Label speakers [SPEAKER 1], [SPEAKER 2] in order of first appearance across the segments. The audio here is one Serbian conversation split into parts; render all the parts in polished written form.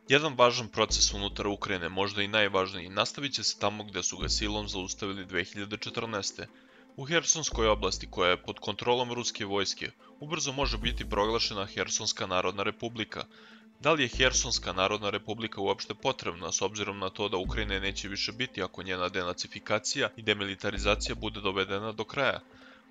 [SPEAKER 1] Jedan važan proces unutar Ukrajine, možda i najvažniji, nastavit će se tamo gde su ga silom zaustavili 2014. U Hersonskoj oblasti, koja je pod kontrolom ruske vojske, ubrzo može biti proglašena Hersonska narodna republika. Da li je Hersonska narodna republika uopšte potrebna, s obzirom na to da Ukrajine neće više biti ako njena denacifikacija i demilitarizacija bude dovedena do kraja?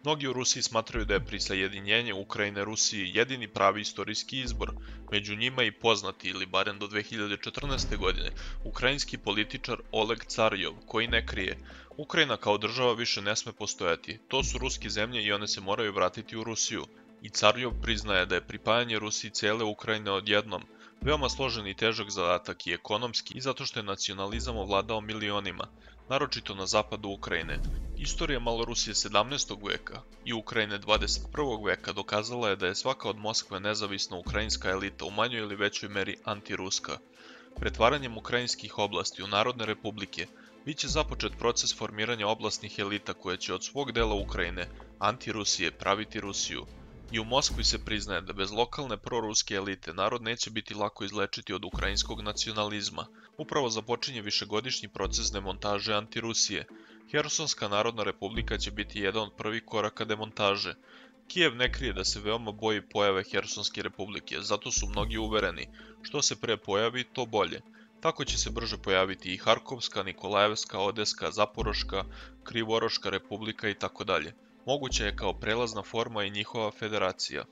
[SPEAKER 1] Mnogi u Rusiji smatraju da je prisajedinjenje Ukrajine Rusiji jedini pravi istorijski izbor, među njima i poznati, ili barem do 2014. godine, ukrajinski političar Oleg Carjov, koji ne krije: Ukrajina kao država više ne sme postojati, to su ruske zemlje i one se moraju vratiti u Rusiju. I Carjov priznaje da je pripajanje Rusiji cele Ukrajine odjednom veoma složen i težak zadatak i ekonomski i zato što je nacionalizam ovladao milionima, naročito na zapadu Ukrajine. Istorija Malorusije 17. veka i Ukrajine 21. veka dokazala je da je svaka od Moskve nezavisna ukrajinska elita u manjoj ili većoj meri antiruska. Pretvaranjem ukrajinskih oblasti u narodne republike biće započet proces formiranja oblastnih elita koje će od svog dela Ukrajine, antirusije, praviti Rusiju. I u Moskvi se priznaje da bez lokalne proruske elite narod neće biti lako izlečiti od ukrajinskog nacionalizma. Upravo započinje višegodišnji proces demontaže antirusije. Hersonska narodna republika će biti jedan od prvih koraka demontaže. Kijev ne krije da se veoma boji pojave Hersonske republike, zato su mnogi uvereni: što se pre pojavi, to bolje. Tako će se brže pojaviti i Harkovska, Nikolajevska, Odeska, Zaporoška, Krivoroška republika itd. Moguća je kao prelazna forma i njihova federacija.